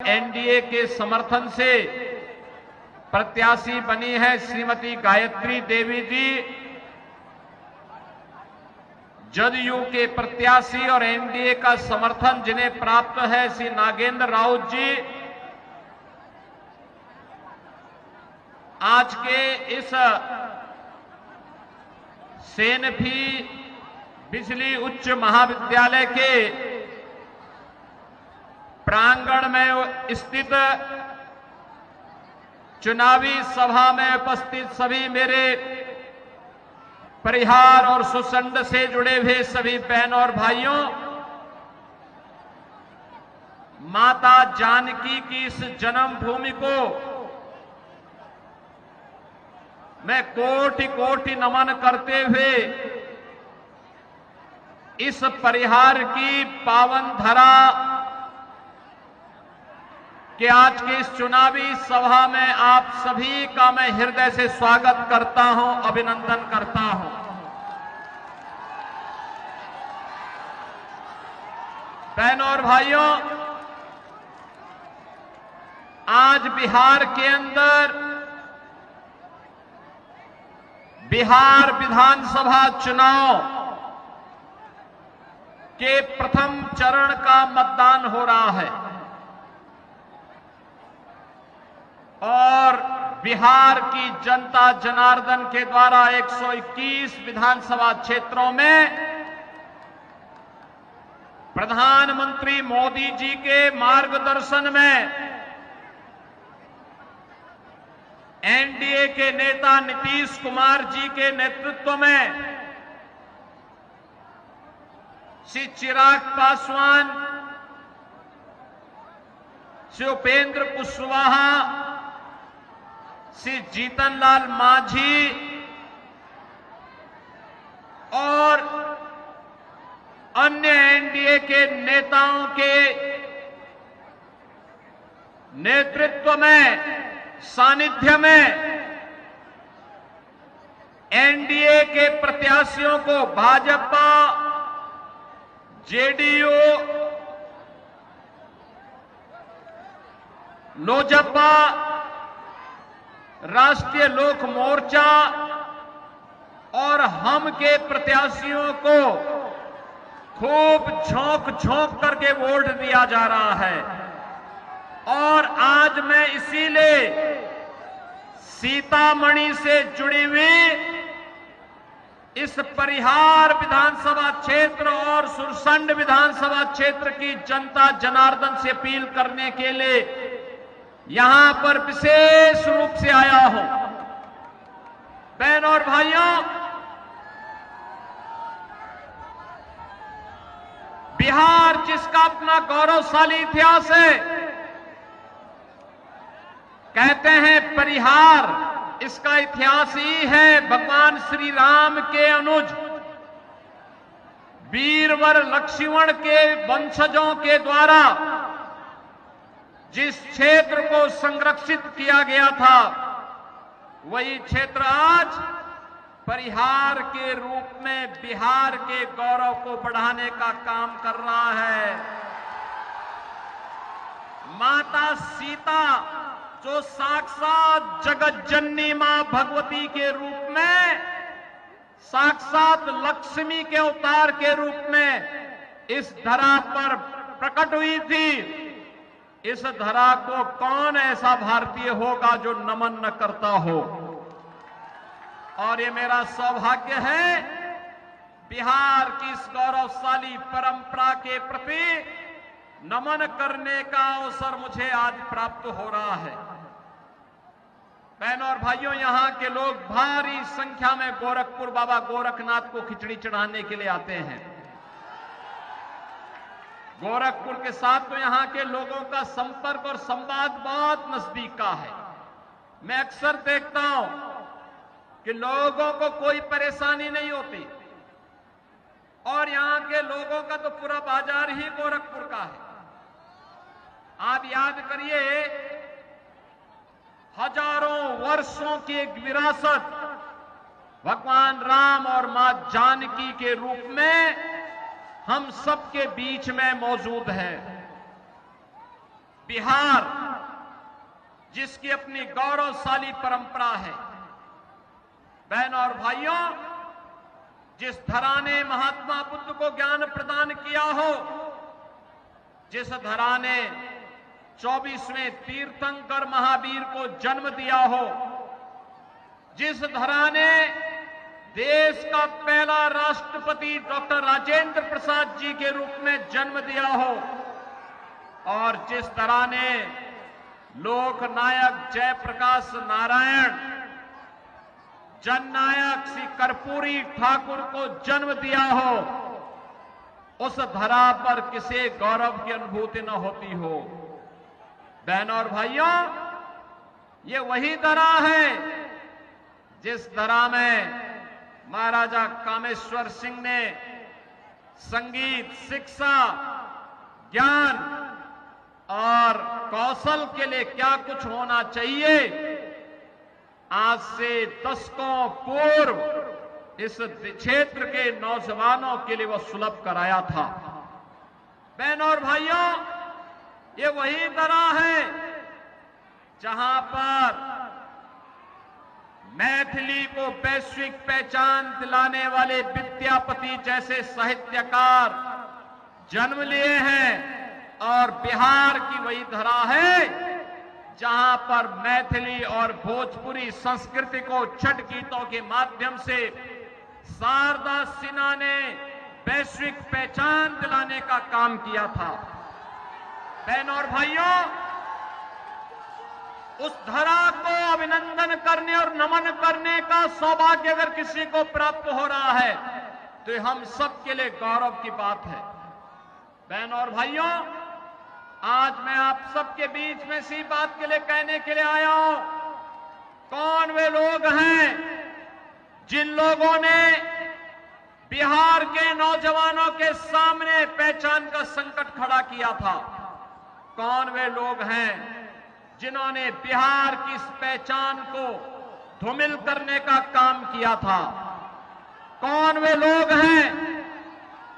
NDA के समर्थन से प्रत्याशी बनी है श्रीमती गायत्री देवी जी। जदयू के प्रत्याशी और एनडीए का समर्थन जिन्हें प्राप्त है श्री नागेंद्र राउत जी। आज के इस सेनफी बिजली उच्च महाविद्यालय के प्रांगण में स्थित चुनावी सभा में उपस्थित सभी मेरे परिहार और सुसंड से जुड़े हुए सभी बहनों और भाइयों, माता जानकी की इस जन्मभूमि को मैं कोटि कोटि नमन करते हुए इस परिहार की पावन धरा कि आज के इस चुनावी सभा में आप सभी का मैं हृदय से स्वागत करता हूं, अभिनंदन करता हूं। बहनों और भाइयों, आज बिहार के अंदर बिहार विधानसभा चुनाव के प्रथम चरण का मतदान हो रहा है और बिहार की जनता जनार्दन के द्वारा 121 विधानसभा क्षेत्रों में प्रधानमंत्री मोदी जी के मार्गदर्शन में एनडीए के नेता नीतीश कुमार जी के नेतृत्व में श्री चिराग पासवान, श्री उपेंद्र कुशवाहा, श्री जीतनलाल मांझी और अन्य एनडीए के नेताओं के नेतृत्व में, सानिध्य में एनडीए के प्रत्याशियों को भाजपा, जेडीयू, लोजपा, राष्ट्रीय लोक मोर्चा और हम के प्रत्याशियों को खूब झोंक झोंक करके वोट दिया जा रहा है। और आज मैं इसीलिए सीतामढ़ी से जुड़ी हुई इस परिहार विधानसभा क्षेत्र और सुरसंड विधानसभा क्षेत्र की जनता जनार्दन से अपील करने के लिए यहां पर विशेष रूप से आया हूं। बहनों और भाइयों, बिहार जिसका अपना गौरवशाली इतिहास है, कहते हैं परिहार, इसका इतिहास ही है भगवान श्री राम के अनुज वीरवर लक्ष्मण के वंशजों के द्वारा जिस क्षेत्र को संरक्षित किया गया था, वही क्षेत्र आज परिहार के रूप में बिहार के गौरव को बढ़ाने का काम कर रहा है। माता सीता जो साक्षात जगत जननी मां भगवती के रूप में, साक्षात लक्ष्मी के अवतार के रूप में इस धरा पर प्रकट हुई थी, इस धरा को कौन ऐसा भारतीय होगा जो नमन न करता हो। और ये मेरा सौभाग्य है, बिहार की इस गौरवशाली परंपरा के प्रति नमन करने का अवसर मुझे आज प्राप्त हो रहा है। बहनों और भाइयों, यहां के लोग भारी संख्या में गोरखपुर बाबा गोरखनाथ को खिचड़ी चढ़ाने के लिए आते हैं। गोरखपुर के साथ तो यहां के लोगों का संपर्क और संवाद बहुत नजदीक का है। मैं अक्सर देखता हूं कि लोगों को कोई परेशानी नहीं होती और यहां के लोगों का तो पूरा बाजार ही गोरखपुर का है। आप याद करिए, हजारों वर्षों की एक विरासत भगवान राम और मां जानकी के रूप में हम सबके बीच में मौजूद है। बिहार जिसकी अपनी गौरवशाली परंपरा है, बहनों और भाइयों, जिस धरा ने महात्मा बुद्ध को ज्ञान प्रदान किया हो, जिस धरा ने 24वें तीर्थंकर महावीर को जन्म दिया हो, जिस धरा ने देश का पहला राष्ट्रपति डॉक्टर राजेंद्र प्रसाद जी के रूप में जन्म दिया हो, और जिस धरा ने लोकनायक जयप्रकाश नारायण, जननायक श्री कर्पूरी ठाकुर को जन्म दिया हो, उस धरा पर किसी गौरव की अनुभूति न होती हो। बहनों और भाइयों, ये वही धरा है जिस धरा में महाराजा कामेश्वर सिंह ने संगीत, शिक्षा, ज्ञान और कौशल के लिए क्या कुछ होना चाहिए, आज से दशकों पूर्व इस क्षेत्र के नौजवानों के लिए वह सुलभ कराया था। बहनों और भाइयों, ये वही धरा है जहां पर मैथिली को वैश्विक पहचान दिलाने वाले विद्यापति जैसे साहित्यकार जन्म लिए हैं, और बिहार की वही धरा है जहां पर मैथिली और भोजपुरी संस्कृति को छठ गीतों के माध्यम से शारदा सिन्हा ने वैश्विक पहचान दिलाने का काम किया था। बहनों और भाइयों, उस धरा को अभिनंदन करने और नमन करने का सौभाग्य अगर किसी को प्राप्त हो रहा है तो हम सबके लिए गौरव की बात है। बहनों और भाइयों, आज मैं आप सबके बीच में इसी बात के लिए कहने के लिए आया हूं, कौन वे लोग हैं जिन लोगों ने बिहार के नौजवानों के सामने पहचान का संकट खड़ा किया था। कौन वे लोग हैं जिन्होंने बिहार की इस पहचान को धूमिल करने का काम किया था। कौन वे लोग हैं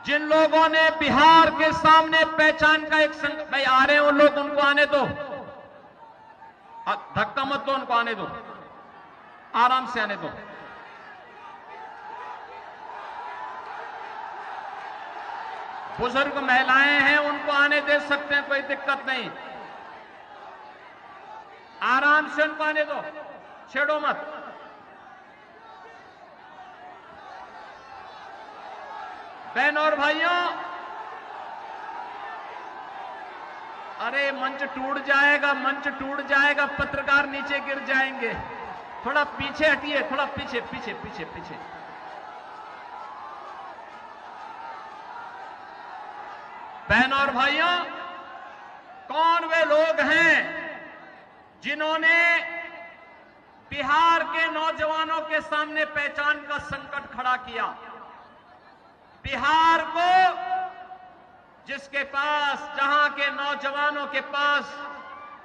जिन लोगों ने बिहार के सामने पहचान का एक संकट, भाई आ रहे हैं उन लोग, उनको आने दो, धक्का मत दो, उनको आने दो, आराम से आने दो। बुजुर्ग महिलाएं हैं, उनको आने दे सकते हैं, कोई दिक्कत नहीं, आराम से उनको आने दो, छेड़ो मत। बहनों और भाइयों, अरे मंच टूट जाएगा, मंच टूट जाएगा, पत्रकार नीचे गिर जाएंगे, थोड़ा पीछे हटिए, थोड़ा पीछे पीछे पीछे पीछे। बहनों और भाइयों, कौन वे लोग हैं जिन्होंने बिहार के नौजवानों के सामने पहचान का संकट खड़ा किया। बिहार को, जिसके पास, जहां के नौजवानों के पास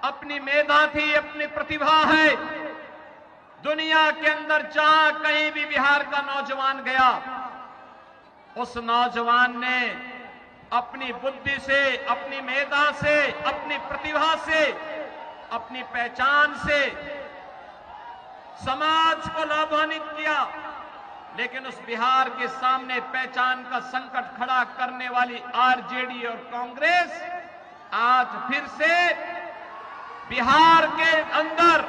अपनी मेधा थी, अपनी प्रतिभा है, दुनिया के अंदर जहां कहीं भी बिहार का नौजवान गया, उस नौजवान ने अपनी बुद्धि से, अपनी मेधा से, अपनी प्रतिभा से, अपनी पहचान से समाज को लाभान्वित किया। लेकिन उस बिहार के सामने पहचान का संकट खड़ा करने वाली आरजेडी और कांग्रेस आज फिर से बिहार के अंदर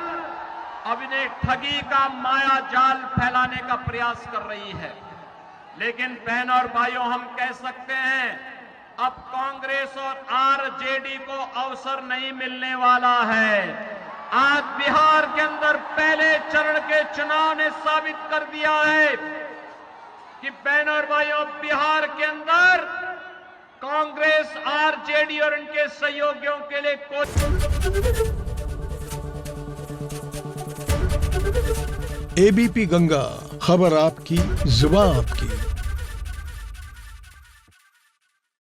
अभिनय ठगी का माया जाल फैलाने का प्रयास कर रही है। लेकिन बहनों और भाइयों, हम कह सकते हैं अब कांग्रेस और आरजेडी को अवसर नहीं मिलने वाला है। आज बिहार के अंदर पहले चरण के चुनाव ने साबित कर दिया है कि बहनों और भाइयों, बिहार के अंदर कांग्रेस, आरजेडी और उनके सहयोगियों के लिए कोई। एबीपी गंगा, खबर आपकी, जुबान आपकी।